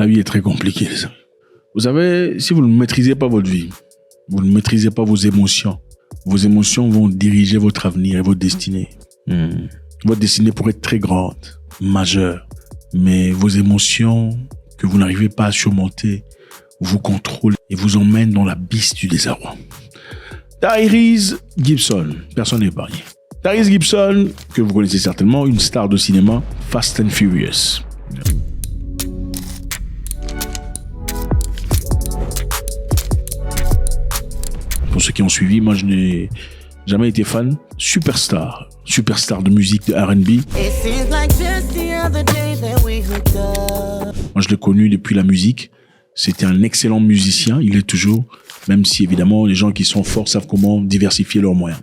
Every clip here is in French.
La vie est très compliquée, les amis. Vous savez, si vous ne maîtrisez pas votre vie, vous ne maîtrisez pas vos émotions vont diriger votre avenir et votre destinée. Votre destinée pourrait être très grande, majeure, mais vos émotions que vous n'arrivez pas à surmonter vous contrôlent et vous emmènent dans l'abysse du désarroi. Tyrese Gibson, personne n'est épargné. Tyrese Gibson, que vous connaissez certainement, une star de cinéma, Fast and Furious. Pour ceux qui ont suivi, moi je n'ai jamais été fan. Superstar de musique de R&B. Moi je l'ai connu depuis la musique. C'était un excellent musicien, il est toujours, même si évidemment les gens qui sont forts savent comment diversifier leurs moyens.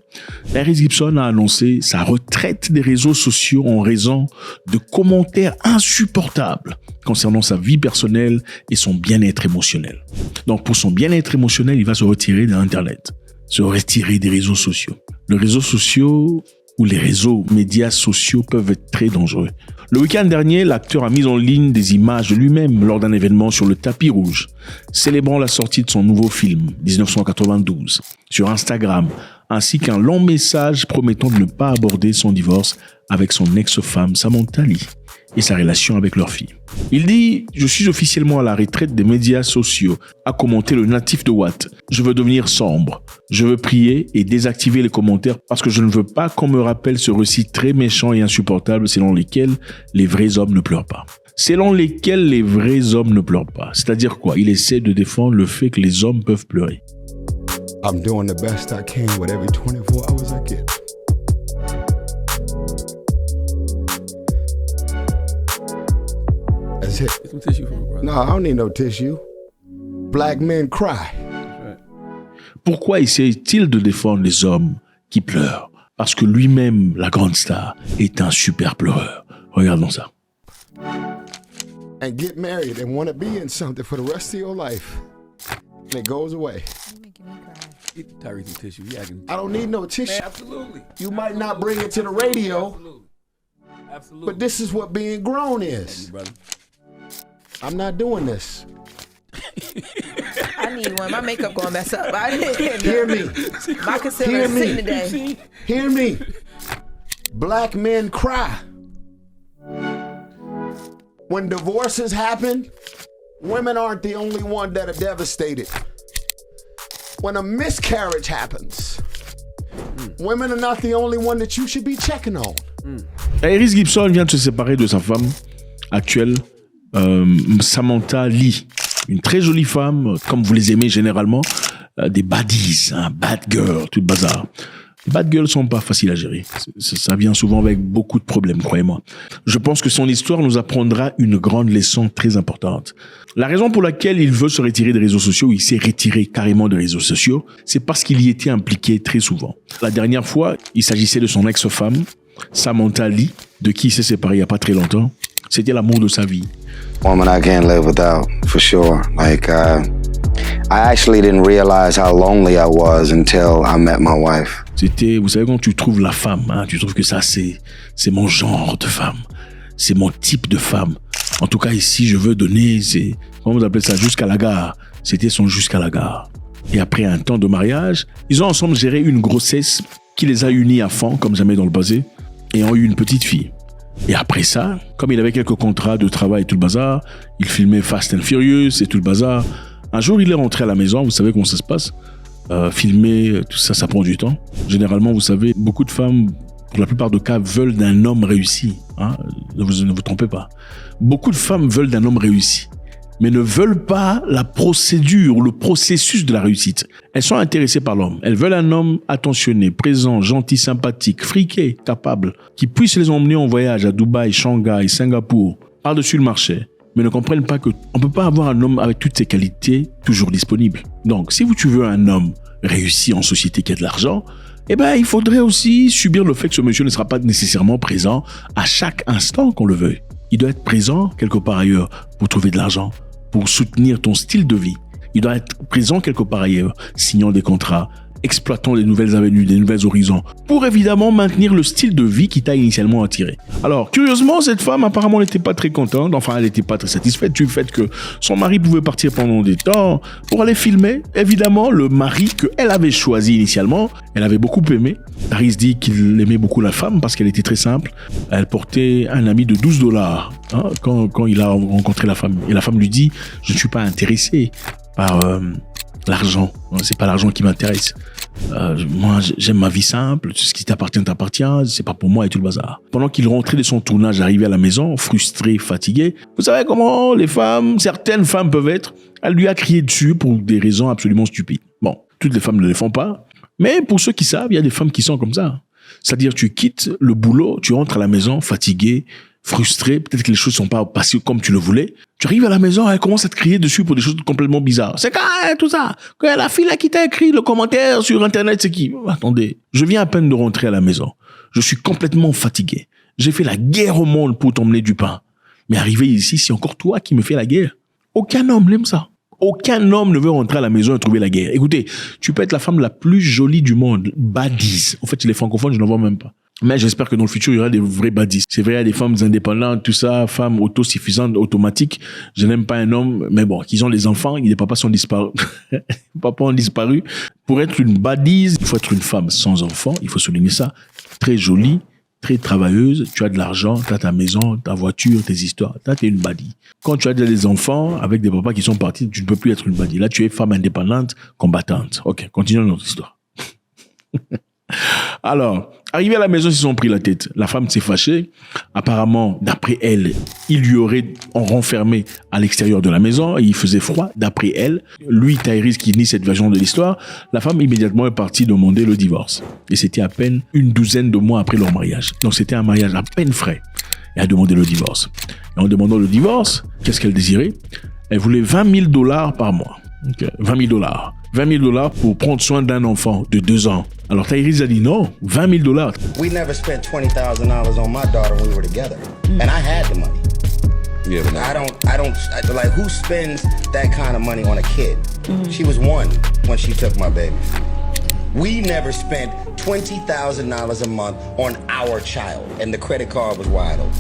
Tyrese Gibson a annoncé sa retraite des réseaux sociaux en raison de commentaires insupportables concernant sa vie personnelle et son bien-être émotionnel. Donc pour son bien-être émotionnel, il va se retirer d'Internet, se retirer des réseaux sociaux. Les réseaux sociaux ou les réseaux médias sociaux peuvent être très dangereux. Le week-end dernier, l'acteur a mis en ligne des images de lui-même lors d'un événement sur le tapis rouge, célébrant la sortie de son nouveau film, 1992, sur Instagram, ainsi qu'un long message promettant de ne pas aborder son divorce avec son ex-femme Samantha Lee et sa relation avec leur fille. Il dit « Je suis officiellement à la retraite des médias sociaux », a commenté le natif de Watt. « Je veux devenir sombre. Je veux prier et désactiver les commentaires parce que je ne veux pas qu'on me rappelle ce récit très méchant et insupportable selon lesquels les vrais hommes ne pleurent pas. » Selon lesquels les vrais hommes ne pleurent pas. C'est-à-dire quoi? Il essaie de défendre le fait que les hommes peuvent pleurer. I'm doing the best I can with every 24 hours I get. That's it. Get some tissue for me, brother. No, I don't need no tissue. Black men cry. Pourquoi essaie-t-il de défendre les hommes qui pleurent? Parce que lui-même, la grande star, est un super pleureur. Regardons ça. And get married and want to be in something for the rest of your life. And it goes away. Get Tyrese some tissue. He acting. I don't need no tissue. Man, absolutely. You might not bring it to the radio, Absolutely. but this is what being grown is. Brother. I'm not doing this. I need one. My makeup gonna mess up. I didn't. Hear me. My concealer Hear is me. sitting today. Hear me. Black men cry. When divorces happen, women aren't the only one that are devastated. When a miscarriage happens, women are not the only one that you should be checking on. Tyrese Gibson vient de se séparer de sa femme actuelle, Samantha Lee. Une très jolie femme, comme vous les aimez généralement, des baddies, bad girl, tout le bazar. Les bad girls sont pas faciles à gérer. Ça vient souvent avec beaucoup de problèmes, croyez-moi. Je pense que son histoire nous apprendra une grande leçon très importante. La raison pour laquelle il veut se retirer des réseaux sociaux, il s'est retiré carrément des réseaux sociaux, c'est parce qu'il y était impliqué très souvent. La dernière fois, il s'agissait de son ex-femme, Samantha Lee, de qui il s'est séparé il y a pas très longtemps. C'était l'amour de sa vie. Woman I can't live without, for sure. Like, I actually didn't realize how lonely I was until I met my wife. C'était, vous savez, quand tu trouves la femme, tu trouves que ça, c'est mon genre de femme. C'est mon type de femme. En tout cas, ici, je veux donner, comment vous appelez ça, jusqu'à la gare. C'était son jusqu'à la gare. Et après un temps de mariage, ils ont ensemble géré une grossesse qui les a unis à fond, comme jamais dans le passé, et ont eu une petite fille. Et après ça, comme il avait quelques contrats de travail et tout le bazar, il filmait Fast and Furious et tout le bazar. Un jour, il est rentré à la maison, vous savez comment ça se passe. Filmer, tout ça, ça prend du temps. Généralement, vous savez, beaucoup de femmes, pour la plupart des cas, veulent d'un homme réussi. Ne vous trompez pas. Beaucoup de femmes veulent d'un homme réussi, mais ne veulent pas la procédure, le processus de la réussite. Elles sont intéressées par l'homme. Elles veulent un homme attentionné, présent, gentil, sympathique, friqué, capable, qui puisse les emmener en voyage à Dubaï, Shanghai, Singapour, par-dessus le marché, mais ne comprennent pas qu'on ne peut pas avoir un homme avec toutes ses qualités toujours disponible. Donc, si tu veux un homme réussi en société qui a de l'argent, il faudrait aussi subir le fait que ce monsieur ne sera pas nécessairement présent à chaque instant qu'on le veuille. Il doit être présent quelque part ailleurs pour trouver de l'argent, pour soutenir ton style de vie. Il doit être présent quelque part ailleurs, signant des contrats, exploitant les nouvelles avenues, des nouvelles horizons, pour évidemment maintenir le style de vie qui t'a initialement attiré. Alors, curieusement, cette femme apparemment n'était pas très contente, enfin elle n'était pas très satisfaite du fait que son mari pouvait partir pendant des temps pour aller filmer. Évidemment, le mari qu'elle avait choisi initialement, elle avait beaucoup aimé. Harris dit qu'il aimait beaucoup la femme parce qu'elle était très simple. Elle portait un habit de $12 quand il a rencontré la femme. Et la femme lui dit « Je ne suis pas intéressé par l'argent. C'est pas l'argent qui m'intéresse. Moi, j'aime ma vie simple. Ce qui t'appartient, t'appartient. C'est pas pour moi et tout le bazar. » Pendant qu'il rentrait de son tournage, arrivé à la maison, frustré, fatigué, vous savez comment les femmes, certaines femmes peuvent être, elle lui a crié dessus pour des raisons absolument stupides. Bon, toutes les femmes ne le font pas. Mais pour ceux qui savent, il y a des femmes qui sont comme ça. C'est-à-dire, tu quittes le boulot, tu rentres à la maison fatigué, frustré, peut-être que les choses sont pas passées comme tu le voulais. Tu arrives à la maison, elle commence à te crier dessus pour des choses complètement bizarres. C'est quand tout ça. La fille là qui t'a écrit le commentaire sur Internet, c'est qui? Attendez, je viens à peine de rentrer à la maison. Je suis complètement fatigué. J'ai fait la guerre au monde pour t'emmener du pain. Mais arrivé ici, c'est encore toi qui me fais la guerre. Aucun homme n'aime ça. Aucun homme ne veut rentrer à la maison et trouver la guerre. Écoutez, tu peux être la femme la plus jolie du monde. Baddies. En fait, les francophones, je n'en vois même pas. Mais j'espère que dans le futur, il y aura des vrais baddies. C'est vrai, il y a des femmes indépendantes, tout ça, femmes autosuffisantes, automatiques. Je n'aime pas un homme, mais bon, qu'ils ont des enfants, les papas sont disparus. Les papas ont disparu. Pour être une baddie, il faut être une femme sans enfants. Il faut souligner ça. Très jolie, très travailleuse. Tu as de l'argent, tu as ta maison, ta voiture, tes histoires. Là, tu es une baddie. Quand tu as des enfants avec des papas qui sont partis, tu ne peux plus être une baddie. Là, tu es femme indépendante, combattante. Ok, continuons notre histoire. Alors, arrivé à la maison, ils se sont pris la tête. La femme s'est fâchée. Apparemment, d'après elle, il lui aurait renfermé à l'extérieur de la maison et il faisait froid. D'après elle, lui, Tyrese, qui nie cette version de l'histoire, la femme immédiatement est partie demander le divorce. Et c'était à peine une douzaine de mois après leur mariage. Donc, c'était un mariage à peine frais. Et a demandé le divorce. Et en demandant le divorce, qu'est-ce qu'elle désirait? Elle voulait $20,000 par mois. Okay. $20,000. $20,000 pour prendre soin d'un enfant de 2 ans. Alors Tyrese a dit non, $20,000. We never spent $20,000 on my daughter when we were together, and I had the money. Yeah, but I don't like who spends that kind of money on a kid. She was 1 when she took my baby. We never spent $20,000 a month on our child, and the credit card was wide open.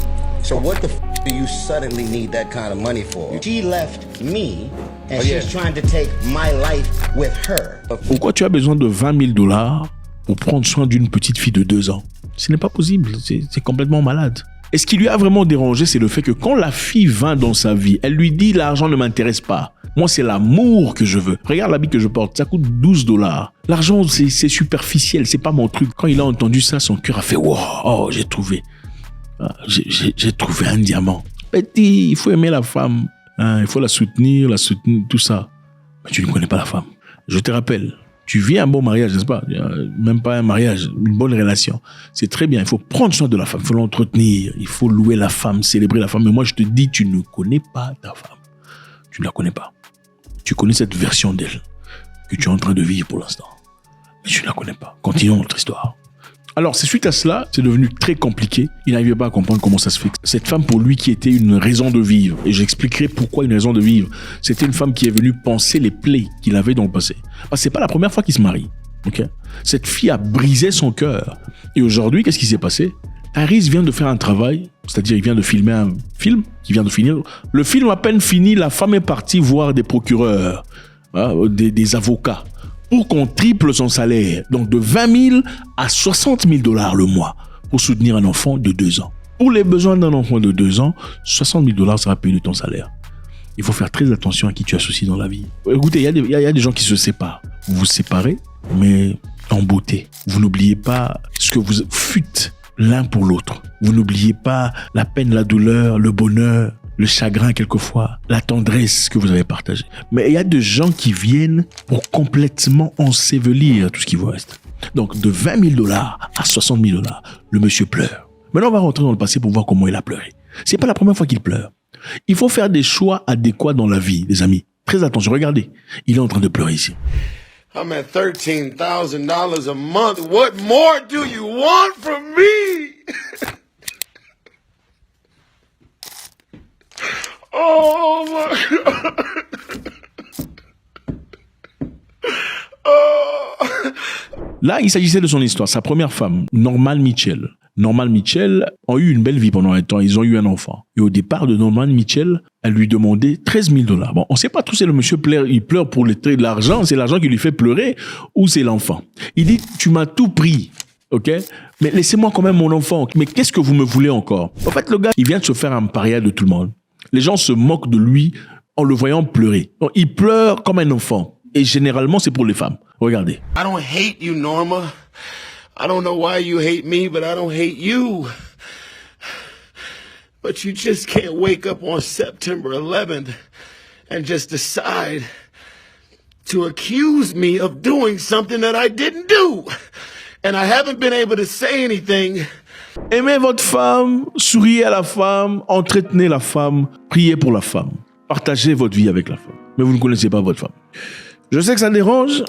So what the do you suddenly need that kind of money for? She left me, and she's trying to take my life with her. Pourquoi tu as besoin de $20,000 pour prendre soin d'une petite fille de 2 ans? Ce n'est pas possible, c'est complètement malade. Et ce qui lui a vraiment dérangé, c'est le fait que quand la fille vint dans sa vie, elle lui dit « l'argent ne m'intéresse pas. Moi, c'est l'amour que je veux. Regarde l'habit que je porte, ça coûte $12. L'argent, c'est superficiel, c'est pas mon truc. » Quand il a entendu ça, son cœur a fait « wow, oh, j'ai trouvé. J'ai trouvé un diamant. » Petit, il faut aimer la femme. Hein, il faut la soutenir, tout ça. Mais tu ne connais pas la femme. Je te rappelle, tu vis un bon mariage, n'est-ce pas? Même pas un mariage, une bonne relation. C'est très bien, il faut prendre soin de la femme, il faut l'entretenir, il faut louer la femme, célébrer la femme. Mais moi, je te dis, tu ne connais pas ta femme. Tu ne la connais pas. Tu connais cette version d'elle que tu es en train de vivre pour l'instant. Mais tu ne la connais pas. Continuons notre histoire. Alors, c'est suite à cela, c'est devenu très compliqué. Il n'arrivait pas à comprendre comment ça se fait. Cette femme, pour lui, qui était une raison de vivre, et j'expliquerai pourquoi une raison de vivre, c'était une femme qui est venue penser les plaies qu'il avait dans le passé. Parce que c'est pas la première fois qu'il se marie. Okay? Cette fille a brisé son cœur. Et aujourd'hui, qu'est-ce qui s'est passé? Harris vient de faire un travail, c'est-à-dire il vient de filmer un film, qui vient de finir. Le film à peine fini, la femme est partie voir des procureurs, des avocats, pour qu'on triple son salaire, donc de 20 000 à 60 000 $ le mois, pour soutenir un enfant de 2 ans. Pour les besoins d'un enfant de 2 ans, 60 000 $ sera payé de ton salaire. Il faut faire très attention à qui tu associes dans la vie. Écoutez, il y a des gens qui se séparent. Vous vous séparez, mais en beauté. Vous n'oubliez pas ce que vous fûtes l'un pour l'autre. Vous n'oubliez pas la peine, la douleur, le bonheur, le chagrin quelquefois, la tendresse que vous avez partagée. Mais il y a des gens qui viennent pour complètement ensevelir tout ce qui vous reste. Donc de 20 000 $ à 60 000 $, le monsieur pleure. Maintenant, on va rentrer dans le passé pour voir comment il a pleuré. C'est pas la première fois qu'il pleure. Il faut faire des choix adéquats dans la vie, les amis. Très attention, regardez. Il est en train de pleurer ici. I'm at $13,000 a month. What more do you want from me? Oh my God. Oh, Là, il s'agissait de son histoire. Sa première femme, Norman Mitchell. Norman Mitchell ont eu une belle vie pendant un temps. Ils ont eu un enfant. Et au départ de Norman Mitchell, elle lui demandait 13 000 $. Bon, on ne sait pas trop si le monsieur il pleure pour l'argent, c'est l'argent qui lui fait pleurer, ou c'est l'enfant. Il dit, tu m'as tout pris, ok? Mais laissez-moi quand même mon enfant. Mais qu'est-ce que vous me voulez encore? En fait, le gars, il vient de se faire un paria de tout le monde. Les gens se moquent de lui en le voyant pleurer. Donc, il pleure comme un enfant. Et généralement, c'est pour les femmes. Regardez. I don't hate you, Norma. I don't know why you hate me, but I don't hate you. But you just can't wake up on September 11th and just decide to accuse me of doing something that I didn't do. And I haven't been able to say anything. Aimez votre femme, souriez à la femme, entretenez la femme, priez pour la femme. Partagez votre vie avec la femme. Mais vous ne connaissez pas votre femme. Je sais que ça dérange,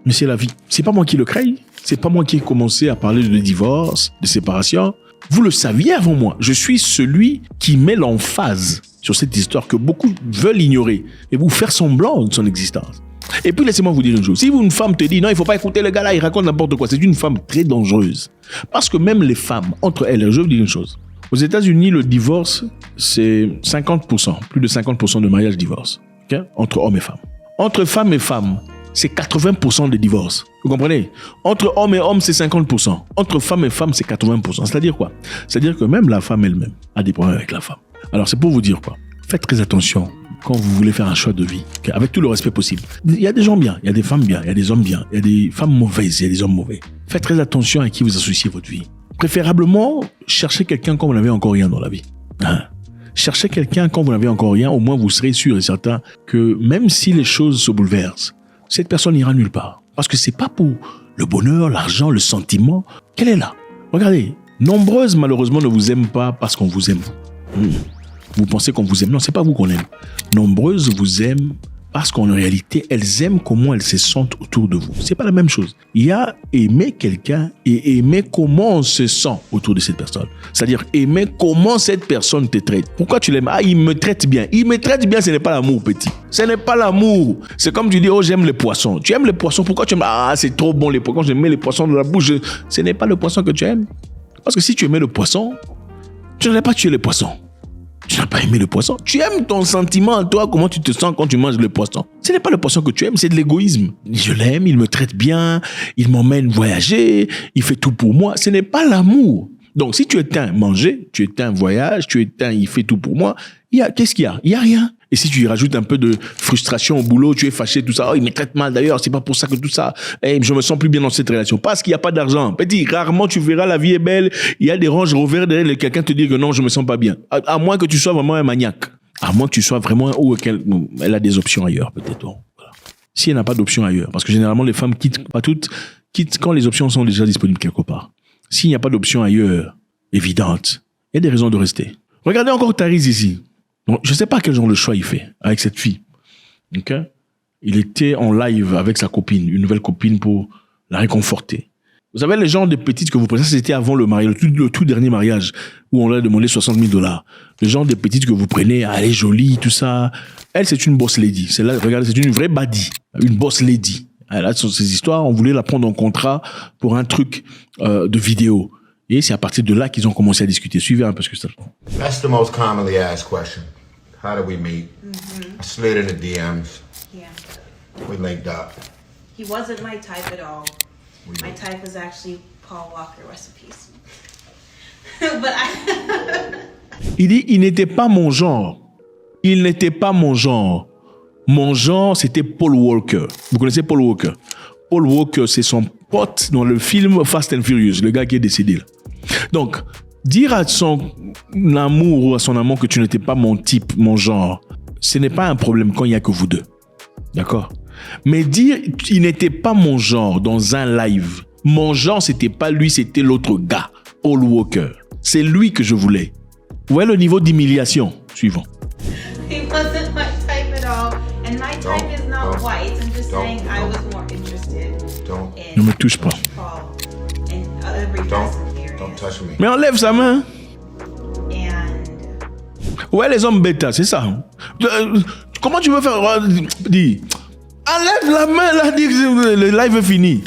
mais c'est la vie. C'est pas moi qui le crée. C'est pas moi qui ai commencé à parler de divorce, de séparation. Vous le saviez avant moi. Je suis celui qui met l'emphase sur cette histoire que beaucoup veulent ignorer et vous faire semblant de son existence. Et puis laissez-moi vous dire une chose. Si une femme te dit non, il faut pas écouter le gars là, il raconte n'importe quoi. C'est une femme très dangereuse. Parce que même les femmes, entre elles, je vais vous dire une chose. Aux États-Unis, le divorce, c'est 50%. Plus de 50% de mariages divorcent. Okay? Entre hommes et femmes. Entre femmes et femmes, c'est 80% de divorces. Vous comprenez? Entre hommes et hommes, c'est 50%. Entre femmes et femmes, c'est 80%. C'est-à-dire quoi? C'est-à-dire que même la femme elle-même a des problèmes avec la femme. Alors, c'est pour vous dire quoi? Faites très attention quand vous voulez faire un choix de vie, okay? Avec tout le respect possible. Il y a des gens bien, il y a des femmes bien, il y a des hommes bien, il y a des femmes mauvaises, il y a des hommes mauvais. Faites très attention à qui vous associez votre vie. Préférablement, cherchez quelqu'un quand vous n'avez encore rien dans la vie. Hein? Cherchez quelqu'un quand vous n'avez encore rien, au moins vous serez sûr et certain que même si les choses se bouleversent, cette personne n'ira nulle part. Parce que c'est pas pour le bonheur, l'argent, le sentiment qu'elle est là. Regardez, nombreuses malheureusement ne vous aiment pas parce qu'on vous aime. Vous pensez qu'on vous aime. Non, c'est pas vous qu'on aime. Nombreuses vous aiment parce qu'en réalité, elles aiment comment elles se sentent autour de vous. C'est pas la même chose. Il y a aimer quelqu'un et aimer comment on se sent autour de cette personne. C'est-à-dire aimer comment cette personne te traite. Pourquoi tu l'aimes? Ah, il me traite bien. Il me traite bien, ce n'est pas l'amour, petit. Ce n'est pas l'amour. C'est comme tu dis, oh, j'aime les poissons. Tu aimes les poissons, pourquoi tu aimes? Ah, c'est trop bon les poissons. Quand je mets les poissons dans la bouche, ce n'est pas le poisson que tu aimes. Parce que si tu aimais le poisson, tu n'aurais pas tué les poissons. Tu n'as pas aimé le poisson. Tu aimes ton sentiment en toi, comment tu te sens quand tu manges le poisson. Ce n'est pas le poisson que tu aimes, c'est de l'égoïsme. Je l'aime, il me traite bien, il m'emmène voyager, il fait tout pour moi. Ce n'est pas l'amour. Donc, si tu éteins manger, tu éteins voyage, tu éteins il fait tout pour moi, qu'est-ce qu'il y a? Il n'y a rien. Et si tu y rajoutes un peu de frustration au boulot, tu es fâché, tout ça, oh, il me traite mal d'ailleurs, c'est pas pour ça que tout ça, je me sens plus bien dans cette relation. Parce qu'il n'y a pas d'argent. Petit, rarement tu verras la vie est belle, il y a des ranges revers derrière et quelqu'un te dit que non, je me sens pas bien. À moins que tu sois vraiment un maniaque. À moins que tu sois vraiment, elle a des options ailleurs, peut-être. Bon, voilà. Si elle n'a pas d'options ailleurs, parce que généralement les femmes quittent, pas toutes, quittent quand les options sont déjà disponibles quelque part. S'il n'y a pas d'option ailleurs, évidente, il y a des raisons de rester. Regardez encore Tariz ici. Donc, je ne sais pas quel genre de choix il fait avec cette fille. Okay? Il était en live avec sa copine, une nouvelle copine pour la réconforter. Vous savez, les genres de petites que vous prenez, ça c'était avant le mariage, le tout dernier mariage, où on leur a demandé 60 000 $. Le genre de petites que vous prenez, elle est jolie, tout ça. Elle, c'est une boss lady. Celle-là, regardez, c'est une vraie baddie. Une boss lady. Elle a ces histoires, on voulait la prendre en contrat pour un truc de vidéo. Et c'est à partir de là qu'ils ont commencé à discuter. Suivez un peu ce que ça fait. That's the most commonly asked question. How did we meet? I slid in the DMs. Yeah. We linked up. He wasn't my type at all. My type was actually Paul Walker, rest in peace. Il dit, il n'était pas mon genre. Il n'était pas mon genre. Mon genre, c'était Paul Walker. Vous connaissez Paul Walker? Paul Walker, c'est son pote dans le film Fast and Furious, le gars qui est décédé là. Donc, dire à son amour ou à son amant que tu n'étais pas mon type, mon genre, ce n'est pas un problème quand il n'y a que vous deux. D'accord? Mais dire il n'était pas mon genre dans un live, mon genre, c'était pas lui, c'était l'autre gars, Paul Walker. C'est lui que je voulais. Vous voyez le niveau d'humiliation suivant. He wasn't my type at all. And my type is not white. I'm just saying I was more interested in Ne me touche pas. Paul and every person here. Don't touch me. Mais enlève sa main. And Ouais, les hommes bêta, c'est ça. Comment tu veux faire? Dis, enlève la main là, dis que le live est fini.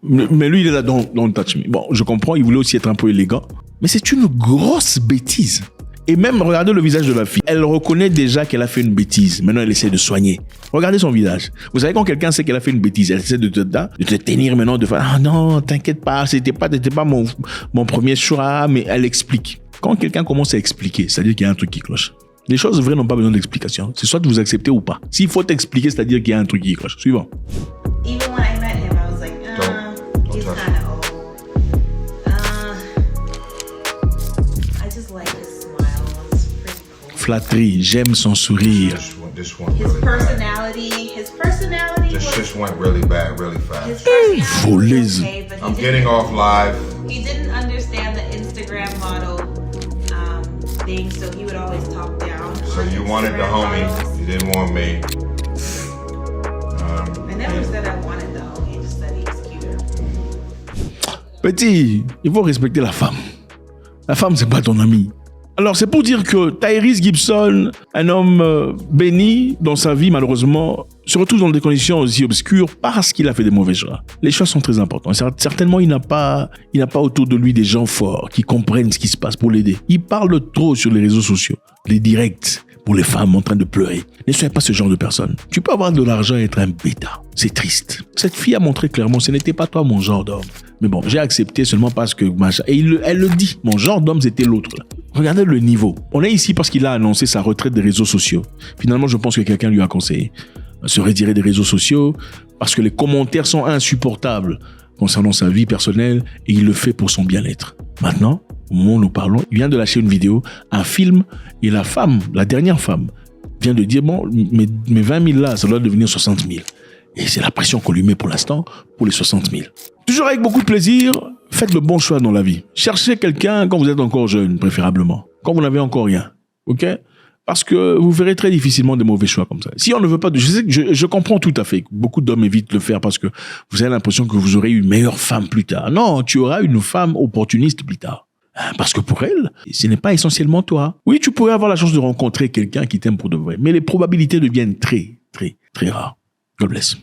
Mais lui, il est là, don't touch me. Bon, je comprends, il voulait aussi être un peu élégant. Mais c'est une grosse bêtise. Et même, regardez le visage de la fille. Elle reconnaît déjà qu'elle a fait une bêtise. Maintenant, elle essaie de soigner. Regardez son visage. Vous savez, quand quelqu'un sait qu'elle a fait une bêtise, elle essaie de te tenir maintenant, de faire, ah non, t'inquiète pas, c'était pas mon premier choix, mais elle explique. Quand quelqu'un commence à expliquer, c'est-à-dire qu'il y a un truc qui cloche. Les choses vraies n'ont pas besoin d'explication. C'est soit vous acceptez ou pas. S'il faut t'expliquer, c'est-à-dire qu'il y a un truc qui cloche. Suivant. Even when I met him, I was like, he's kind of old. I just like his smile. It's pretty cool. Flatterie, j'aime son sourire. This went His really bad. personality This was. just went really bad, really His fast. personality Volaise. was okay, but I'm getting off live. He didn't understand the Instagram model thing, so he would always talk down. So on you wanted the Instagram homie, models. you didn't want me. I never said I wanted the homie, I just said he was cuter. Petit, il faut respecter la femme. La femme, c'est pas ton ami. Alors, c'est pour dire que Tyrese Gibson, un homme béni dans sa vie, malheureusement, se retrouve dans des conditions aussi obscures parce qu'il a fait des mauvais choix. Les choix sont très importants. Certainement, il n'a pas autour de lui des gens forts qui comprennent ce qui se passe pour l'aider. Il parle trop sur les réseaux sociaux, les directs pour les femmes en train de pleurer. Ne soyez pas ce genre de personne. Tu peux avoir de l'argent et être un bêta. C'est triste. Cette fille a montré clairement, ce n'était pas toi mon genre d'homme. Mais bon, j'ai accepté seulement parce que... Et elle le dit, mon genre d'homme, c'était l'autre. Là. Regardez le niveau. On est ici parce qu'il a annoncé sa retraite des réseaux sociaux. Finalement, je pense que quelqu'un lui a conseillé de se retirer des réseaux sociaux parce que les commentaires sont insupportables concernant sa vie personnelle et il le fait pour son bien-être. Maintenant, au moment où nous parlons, il vient de lâcher une vidéo, un film, et la femme, la dernière femme, vient de dire, bon, mes 20 000 là, ça doit devenir 60 000. Et c'est la pression qu'on lui met pour l'instant, pour les 60 000. Toujours avec beaucoup de plaisir, faites le bon choix dans la vie. Cherchez quelqu'un quand vous êtes encore jeune, préférablement. Quand vous n'avez encore rien. OK? Parce que vous verrez très difficilement des mauvais choix comme ça. Si on ne veut pas je comprends tout à fait. Beaucoup d'hommes évitent de le faire parce que vous avez l'impression que vous aurez une meilleure femme plus tard. Non, tu auras une femme opportuniste plus tard. Parce que pour elle, ce n'est pas essentiellement toi. Oui, tu pourrais avoir la chance de rencontrer quelqu'un qui t'aime pour de vrai. Mais les probabilités deviennent très, très, très rares. God bless.